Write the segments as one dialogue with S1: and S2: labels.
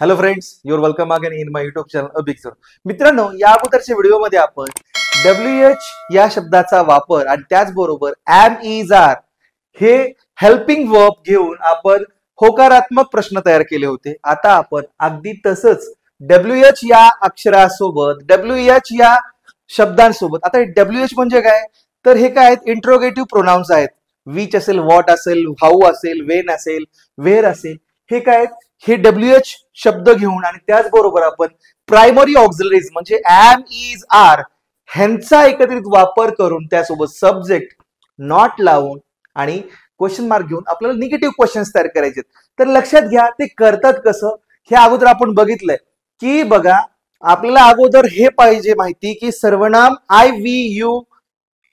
S1: Hello friends, your welcome again in my YouTube channel a big sir. मित्रांनो, या अगोदरच्या व्हिडिओमध्ये आपण WH या शब्दाचा वापर आणि त्याचबरोबर am is are हे हेल्पिंग वर्ब घेऊन आपण होकारात्मक प्रश्न तयार केले होते. आता आपण अगदी तसंच WH या अक्षरासोबत WH या शब्दांसोबत, आता WH म्हणजे काय, तर हे काय आहेत, इंट्रोगेटिव्ह प्रोनाउन्स आहेत. विच असेल, व्हॉट असेल, हाऊ असेल, वेन असेल, वेअर असेल, हे काय आहेत, हे WH शब्द घेऊन आणि त्याचबरोबर आपण प्रायमरी ऑक्झिलरीज म्हणजे am is are ह्यांचा एकत्रित वापर करून त्यासोबत सब्जेक्ट नॉट लावून आणि क्वेश्चन मार्क घेऊन आपल्याला निगेटिव्ह क्वेश्चन्स तयार करायचे. तर लक्षात घ्या ते करतात कसं, हे अगोदर आपण बघितलंय की बघा, आपल्याला अगोदर हे पाहिजे माहिती की सर्वनाम I, we,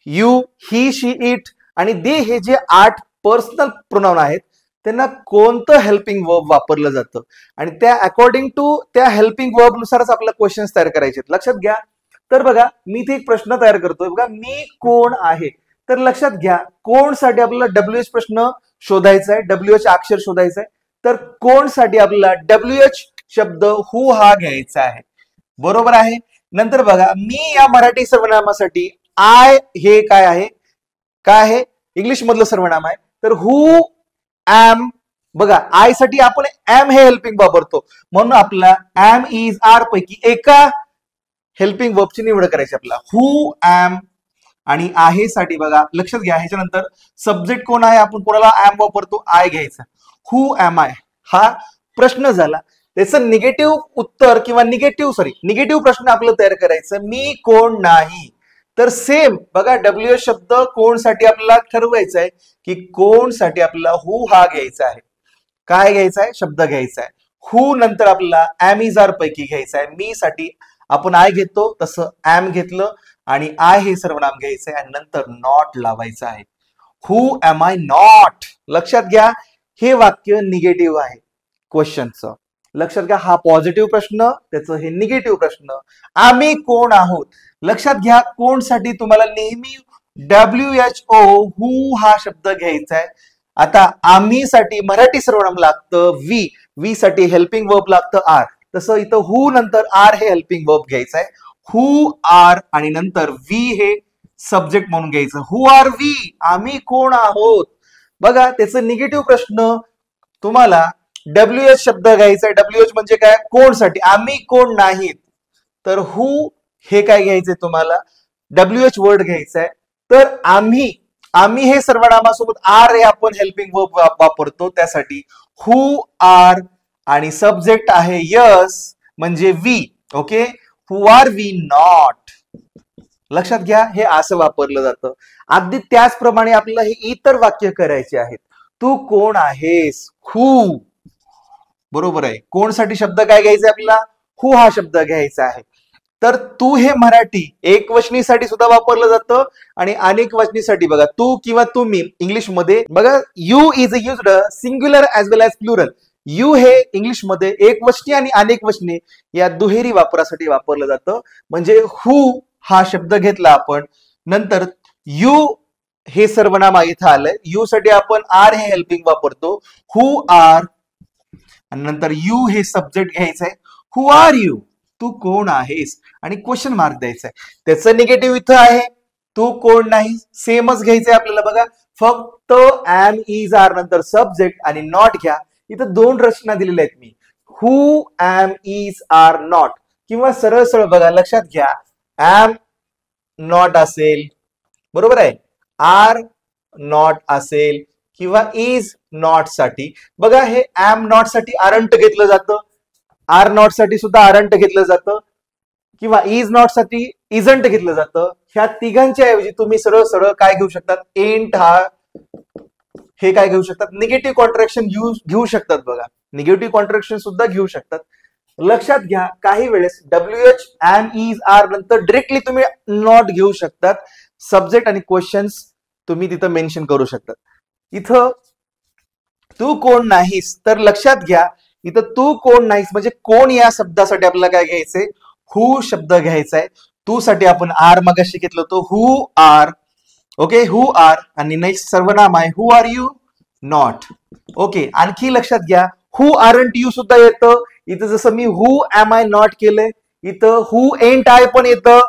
S1: you, he, she, it आणि दे हे जे 8 पर्सनल प्रोनाउन आहेत त्यांना कोणतं हेल्पिंग वर्ब वापरलं जातं आणि त्या अकॉर्डिंग टू त्या हेल्पिंग वर्ब नुसारच आपल्याला क्वेश्चन्स तयार करायचे. लक्षात घ्या. तर बघा, मी इथे एक प्रश्न तयार करतोय. बघा, मी कोण आहे. तर लक्षात घ्या, कोण साठी आपल्याला WH प्रश्न शोधायचा आहे, WH अक्षर शोधायचा आहे. तर कोण साठी आपल्याला WH शब्द हू हा घ्यायचा आहे. बरोबर आहे. नंतर बघा, मी या मराठी सर्वनामासाठी आय हे काय आहे, काय आहे, इंग्लिश मधलं सर्वनाम आहे. तर हू am, बघा आय साठी आपण am हे हेल्पिंग वापरतो म्हणून आपला am is are पैकी एका हेल्पिंग वर्बची निवड करायची आपल्याला. हू am आणि आहे साठी बघा लक्षात घ्या, ह्याच्यानंतर सब्जेक्ट कोण आहे, आपण कोणाला am वापरतो, आय घ्यायचा. हू am I हा प्रश्न झाला. त्याचं निगेटिव्ह उत्तर किंवा निगेटिव्ह प्रश्न आपलं तयार करायचं, मी कोण नाही. तर सेम बघा, WH शब्द कोण साठी आपल्याला ठरवायचा आहे की कोण साठी आपल्याला हू हा घ्यायचा आहे. काय घ्यायचा आहे, शब्द घ्यायचा आहे. हू नंतर आपल्याला am is are पैकी घ्यायचा आहे. मी साठी आपण आय घेतो तसं am घेतलं आणि आय हे सर्वनाम घ्यायचं आहे आणि नंतर नॉट लावायचं आहे. हू am I नॉट. लक्षात घ्या, हे वाक्य निगेटिव्ह आहे क्वेश्चनचं. लक्षात घ्या, हा पॉझिटिव्ह प्रश्न, त्याचं हे निगेटिव्ह प्रश्न. आम्ही कोण आहोत. लक्षात घ्या, कोण साठी तुम्हाला नेहमी WHO हू हा शब्द घ्यायचा आहे. आता आम्ही साठी मराठी सर्वनाम लागतं वी साठी हेल्पिंग वर्ब लागतं आर. तसं इथं हू नंतर आर हे हेल्पिंग वर्ब घ्यायचं आहे. हू आर आणि नंतर वी हे सब्जेक्ट म्हणून घ्यायचं. हू आर वी, आम्ही कोण आहोत. बघा, त्याचं निगेटिव्ह प्रश्न तुम्हाला WH शब्द घ्यायचा आहे. WH म्हणजे काय, कोण साठी, आम्ही कोण नाहीत. तर हू हे काय घ्यायचंय तुम्हाला, WH वर्ड घ्यायचा आहे. तर आम्ही हे सर्वनामासोबत आर हे आपण हेल्पिंग वर्ब वापरतो, त्यासाठी हू आर आणि सब्जेक्ट आहे यस म्हणजे we. Okay, who are we not. लक्षात घ्या, हे असं वापरलं जातं. अगदी त्याचप्रमाणे आपल्याला हे इतर वाक्य करायचे आहेत. तू कोण आहेस, हू. बरोबर आहे. कोण साठी शब्द काय घ्यायचा आपल्याला, हू हा शब्द घ्यायचा आहे. तर तू हे मराठी एकवचनीसाठी सुद्धा वापरलं जातं आणि अनेक वचनीसाठी बघा, तू किंवा तुम्ही इंग्लिशमध्ये बघा, you is used singular as well as plural. You हे इंग्लिशमध्ये एकवचनी आणि अनेक वचने या दुहेरी वापरासाठी वापरलं जातं. म्हणजे हू हा शब्द घेतला आपण, नंतर यू हे सर्वनाम इथं आलंय, यू साठी आपण आर हे हेल्पिंग वापरतो, हू आर आणि नंतर यू हे सब्जेक्ट घ्यायचंय. हू आर यू, तू कोण आहेस आणि क्वेश्चन मार्क द्यायचा आहे. त्याचं निगेटिव्ह इथं आहे, तू कोण नाही, सेमच घ्यायचंय आपल्याला. बघा, फक्त am is are नंतर सब्जेक्ट आणि नॉट घ्या. इथं 2 रचना दिलेल्या आहेत मी, हू am is are नॉट किंवा सरळ सरळ बघा, लक्षात घ्या, am नॉट असेल, बरोबर आहे, आर नॉट असेल किंवा इज नॉट साठी बघा, हे am नॉट साठी आरंट घेतलं जातं, आर नॉट साठी सुद्धा आरंट घेतलं जातं किंवा इज नॉट साठी इजंट घेतलं जातं. ह्या तिघांच्या ऐवजी तुम्ही सरळ सरळ काय घेऊ शकतात, एंट हा हे काय घेऊ शकतात, निगेटिव्ह कॉन्ट्रॅक्शन घेऊ शकतात. बघा, निगेटिव्ह कॉन्ट्रॅक्शन सुद्धा घेऊ शकतात. लक्षात घ्या, काही वेळेस WH am is are नंतर डिरेक्टली तुम्ही नॉट घेऊ शकतात. सब्जेक्ट आणि क्वेश्चन्स तुम्ही तिथं मेन्शन करू शकतात. इथं तू कोण नाहीस, तर लक्षात घ्या, इथं तू कोण नाहीस म्हणजे कोण या शब्दासाठी आपल्याला काय घ्यायचंय, हू शब्द घ्यायचा आहे. तू साठी आपण आर मगाशी घेतलं होतं, who are. Okay, who are आणि नेक्स्ट सर्वनाम आहे who are you not. Okay, आणखी लक्षात घ्या, हू आरंट यू सुद्धा येतं, इथं जसं मी हु एम आय नॉट केलंय, इथं हु एंट आय पण येतं,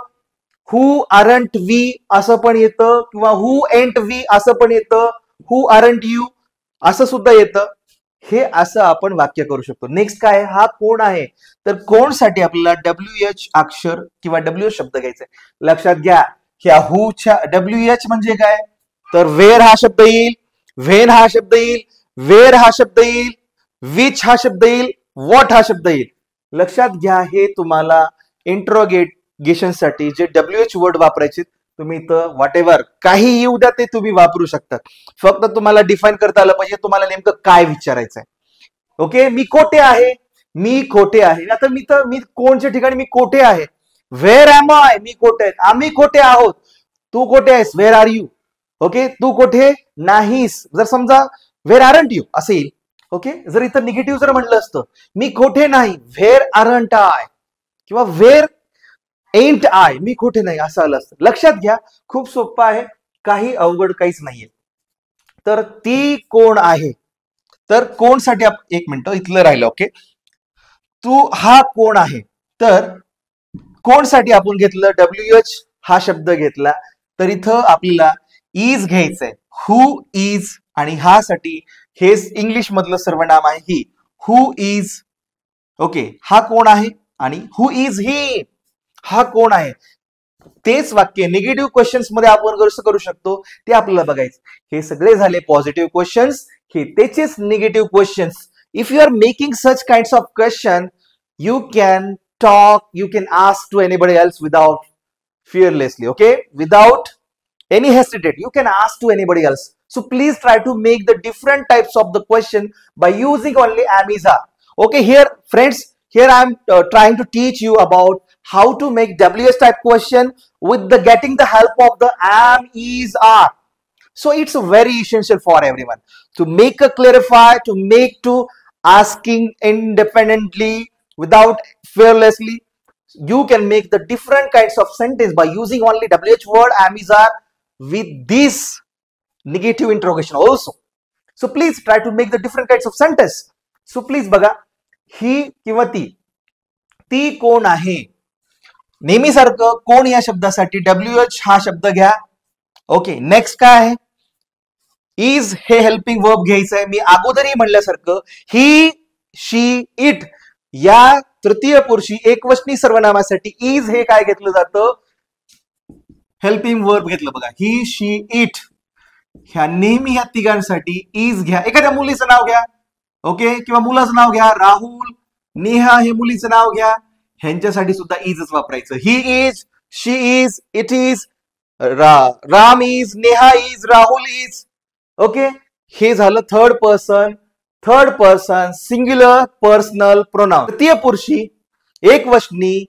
S1: हु आरंट वी असं पण येतं, किंवा हु एंट वी असं पण येतं, हु आरंट यू असं सुद्धा येतं. हे असं आपण वाक्य करू शकतो. नेक्स्ट काय, हा कोण आहे, तर कोण साठी आपल्याला WH अक्षर किंवा WH शब्द घ्यायचा आहे. लक्षात घ्या, ह्या हुच्या WH म्हणजे काय, तर वेअर हा शब्द येईल, व्हेन हा शब्द येईल, वेअर हा शब्द येईल, विच हा शब्द येईल, व्हॉट हा शब्द येईल. लक्षात घ्या, हे तुम्हाला इंट्रोगेशन साठी जे WH वर्ड वापरायचे तुम्ही इथं व्हॉट एव्हर काही येऊ द्या ते तुम्ही वापरू शकता. फक्त तुम्हाला डिफाईन करता आलं पाहिजे तुम्हाला नेमकं काय विचारायचंय. ओके, मी कोठे आहे, मी कोठे आहे. आता मी कोणच्या ठिकाणी मी कोठे आहे, व्हेअर एम आय, मी कोठे आहे, आम्ही कोठे आहोत, तू कोठे आहेस, व्हेअर आर यू. ओके, तू कोठे नाहीस, जर समजा व्हेअर आरंट यू असं येईल. ओके, जर इथं निगेटिव्ह जर म्हटलं असतं मी कोठे नाही, व्हेअर आरंट आय, किंवा व्हेअर एंट आय, मी कुठे नाही असं आलं असतं. लक्षात घ्या, खूप सोपं आहे, काही अवघड काहीच नाहीये. तर ती कोण आहे, तर कोणसाठी एक मिनिट इथलं राहिलं. ओके, तू हा कोण आहे, तर कोणसाठी आपण घेतलं WH हा शब्द घेतला, तर इथं आपल्याला इज घ्यायचंय, हु इज, आणि हा साठी हे इंग्लिश मधलं सर्वनाम आहे ही, हु इज. ओके, हा कोण आहे आणि हु इज ही, हा कोण आहे. तेच वाक्य निगेटिव्ह क्वेश्चन्स मध्ये आपण कसं करू शकतो ते आपल्याला बघायचं. हे सगळे झाले पॉझिटिव्ह क्वेश्चन्स, हे त्याचेच negative questions. If you are making such kinds of question, you can talk, you can ask to anybody else without fearlessly, okay, without any hesitate, you can ask to anybody else. So please try to make the different types of the question by using only am is are. Okay, here friends, here I am trying to teach you about how to make WH type question with the getting the help of the am is are. So it's very essential for everyone to make a clarify, to make to asking independently without fearlessly. You can make the different kinds of sentence by using only WH word am is are with this negative interrogation also. So please try to make the different kinds of sentence. So please बघा, ही किंवा ती कोण आहे, नेहमी सारखं कोण या शब्दासाठी WH हा शब्द घ्या. ओके, नेक्स्ट काय आहे, इज हे हेल्पिंग वर्ब घ्यायचं आहे. मी अगोदरही म्हणल्यासारखं ही, शी, इट या तृतीय पुरुषी एकवचनी सर्वनामासाठी इज हे काय घेतलं जातं, हेल्पिंग वर्ब घेतलं. बघा, ही, शी, इट ह्या नेहमी ह्या तिघांसाठी इज घ्या. एखाद्या मुलीचं नाव घ्या, ओके, किंवा मुलाचं नाव घ्या, राहुल, नेहा हे मुलीचं नाव घ्या, ह्यांच्यासाठी सुद्धा इजच वापरायचं. He is, she is, it is, Ram is, Neha is, Rahul is. Okay, हे झालं third person singular personal pronoun. तृतीय पुरुषी एकवचनी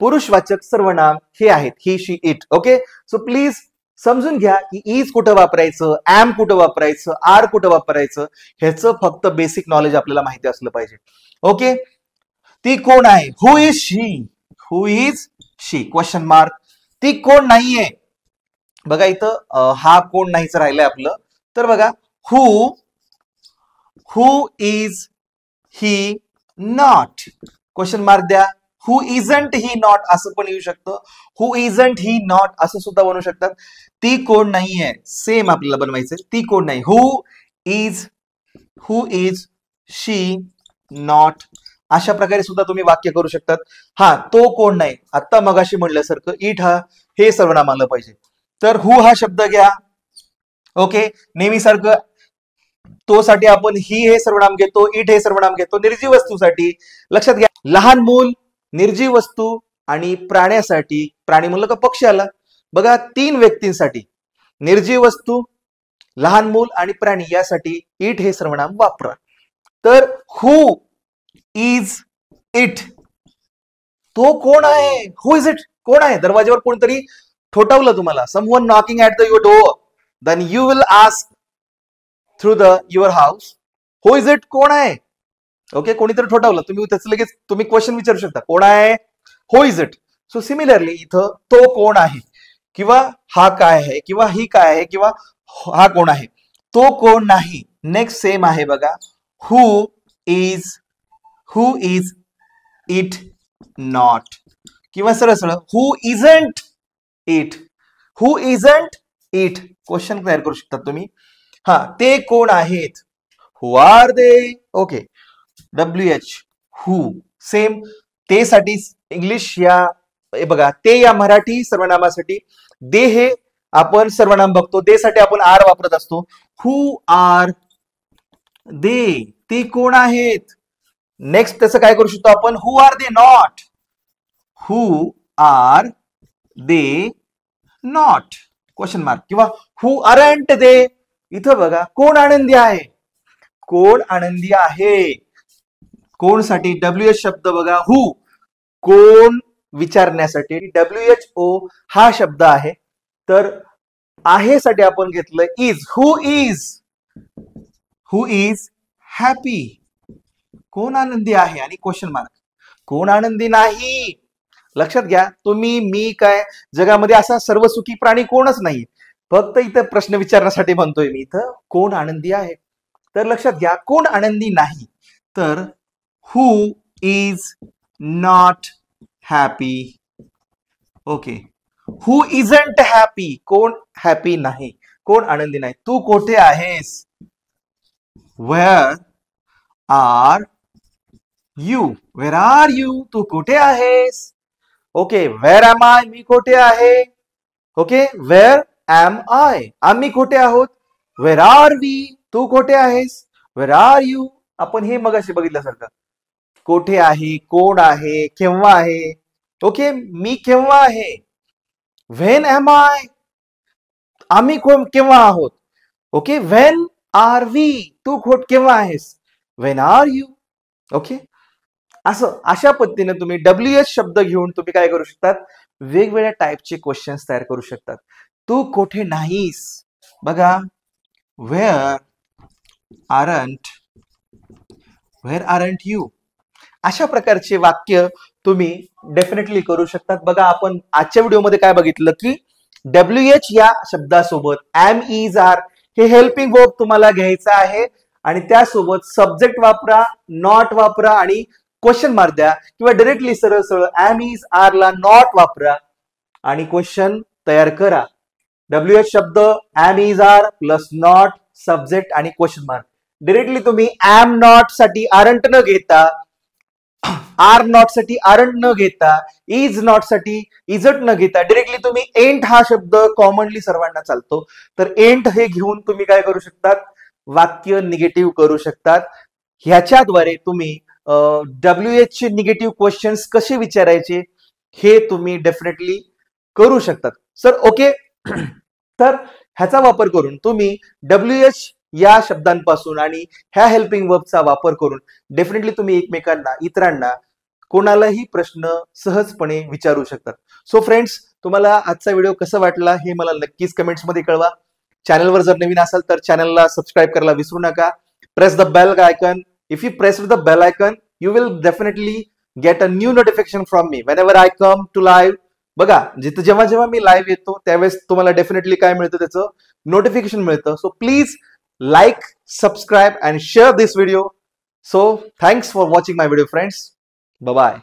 S1: पुरुषवाचक सर्वनाम हे आहेत ही, she, it. Okay, so please समजून घ्या की इज कुठं वापरायचं, एम कुठं वापरायचं, आर कुठं वापरायचं, ह्याचं फक्त बेसिक नॉलेज आपल्याला माहिती असलं पाहिजे. ओके, ती कोण आहे, हु इज शी, क्वेश्चन मार्क. ती कोण नाहीये, बघा इथं हा कोण नाहीच राहिलंय आपलं. तर बघा, who is he not, question mark द्या. हु इजंट ही नॉट असं पण येऊ शकतं, हु इजंट ही नॉट असं सुद्धा बनवू शकतात. ती कोण नाहीये सेम आपल्याला बनवायचं, ती कोण नाही, हु इज शी नॉट, अशा प्रकारे सुद्धा तुम्ही वाक्य करू शकतात. हा, तो कोण नाही, आता मगाशी म्हणल्यासारखं इट हा हे सर्वनाम आलं पाहिजे, तर हु हा शब्द घ्या. ओके, नेहमी सारखं तो साठी आपण ही हे सर्वनाम घेतो, इट हे सर्वनाम घेतो. निर्जीव वस्तूसाठी लक्षात घ्या, लहान मूल, निर्जीव वस्तू आणि प्राण्यासाठी, प्राणी म्हणलं का पक्षी आला. बघा, 3 व्यक्तींसाठी निर्जीव वस्तू, लहान मूल आणि प्राणी यासाठी इट हे सर्वनाम वापरा. तर हु इज इट, तो कोण आहे, हु इज इट कोण आहे. दरवाज्यावर कोणतरी ठोठावलं तुम्हाला, someone knocking at the your door, then you will ask through the your house, who is it कोण आहे. ओके, कोणीतरी ठोठावलं, तुम्ही त्याचं लगेच तुम्ही क्वेश्चन विचारू शकता, कोण आहे, हु इज इट. सो सिमिलरली इथं तो कोण आहे, किंवा हा काय आहे, किंवा ही काय आहे, किंवा हा कोण आहे, तो कोण नाही. नेक्स्ट सेम आहे बघा, हु इज इट नॉट, किंवा सरळ सरळ who isn't it, who isn't it, question तयार करू शकता तुम्ही. हा, ते कोण आहेत, who are they. Okay, WH who, same ते साठी इंग्लिश या बघा, ते या मराठी सर्वनामासाठी, दे हे आपण सर्वनाम बघतो, दे साठी आपण आर वापरत असतो. हु आर दे, ते कोण आहेत. नेक्स्ट त्याचं काय करू शकतो आपण, who are they not, who are they not, question mark, किंवा हु आरंट दे. इथं बघा, कोण आनंदी आहे, कोण आनंदी आहे, कोण साठी WH शब्द बघा, हु कोण विचारण्यासाठी, WHO हा शब्द आहे. तर आहे साठी आपण घेतलं इज, हु इज हॅपी, कोण आनंदी आहे, आणि क्वेश्चन मार्क, कोण आनंदी नाही. लक्षात घ्या तुम्ही, मी काय जगामध्ये असा सर्व सुखी प्राणी कोणच नाही, फक्त इथं प्रश्न विचारण्यासाठी म्हणतोय मी, इथं कोण आनंदी आहे. तर लक्षात घ्या, कोण आनंदी नाही, तर who is not happy. Okay, who isn't happy, कोण हॅपी नाही, कोण आनंदी नाही. तू कोठे आहेस, where are you, where are you, तू कुठे आहेस. ओके, वेअर एम आय, मी कुठे आहे. ओके, वेअर एम आय, आम्ही कुठे आहोत. वेअर आर वी, तू कुठे आहेस. वेअर आर यू, आपण हे मगाशी बघितल्यासारखं, कोठे आहे, कोण आहे, केव्हा आहे. ओके, मी केव्हा आहे. व्हेन एम आय, आम्ही केव्हा आहोत. ओके, व्हेन आर वी, तू केव्हा आहेस. When R you. ओके, असं अशा पद्धतीने तुम्ही WH शब्द घेऊन तुम्ही काय करू शकतात, वेगवेगळ्या टाईपचे क्वेश्चन्स तयार करू शकतात. तू कोठे नाहीस, बघा, वेअर आरंट यू. अशा प्रकारचे वाक्य तुम्ही डेफिनेटली करू शकतात. बघा, आपण आजच्या व्हिडिओमध्ये काय बघितलं की WH या शब्दासोबत एम, इज, आर हे हेल्पिंग वर्ब तुम्हाला घ्यायचं आहे, आणि त्यासोबत सब्जेक्ट वापरा, नॉट वापरा, आणि क्वेश्चन मार्क द्या, किंवा डायरेक्टली सरळ सरळ एम, इज, आर ला नॉट वापरा आणि क्वेश्चन तयार करा. WH शब्द एम, इज, आर प्लस नॉट, सब्जेक्ट आणि क्वेश्चन मार्क. डायरेक्टली तुम्ही एम नॉट साठी आरंट न घेता, आर नॉट साठी आरंट न घेता, इज नॉट साठी इजट न घेता, डायरेक्टली तुम्ही एंट हा शब्द कॉमनली सर्वांना चालतो, तर एंट हे घेऊन तुम्ही काय करू शकतात, वाक्य निगेटिव्ह करू शकतात. ह्याच्याद्वारे तुम्ही WH चे निगेटिव्ह क्वेश्चन्स कसे विचारायचे हे तुम्ही डेफिनेटली करू शकतात. सर ओके, तर ह्याचा वापर करून तुम्ही WH या शब्दांपासून आणि ह्या हेल्पिंग वर्बचा वापर करून डेफिनेटली तुम्ही एकमेकांना, इतरांना, कोणालाही प्रश्न सहजपणे विचारू शकतात. सो फ्रेंड्स, तुम्हाला आजचा व्हिडिओ कसा वाटला हे मला नक्कीच कमेंट्समध्ये कळवा. चॅनलवर जर नवीन असाल तर चॅनलला सबस्क्राईब करायला विसरू नका. Press the bell icon. If you press the bell icon you will definitely get a new notification from me whenever I come to live. बघा, जेव्हा जेव्हा मी लाईव्ह येतो त्यावेळेस तुम्हाला डेफिनेटली काय मिळतं, त्याचं नोटिफिकेशन मिळतं. So please like, subscribe and share this video. So thanks for watching my video, friends. Bye bye.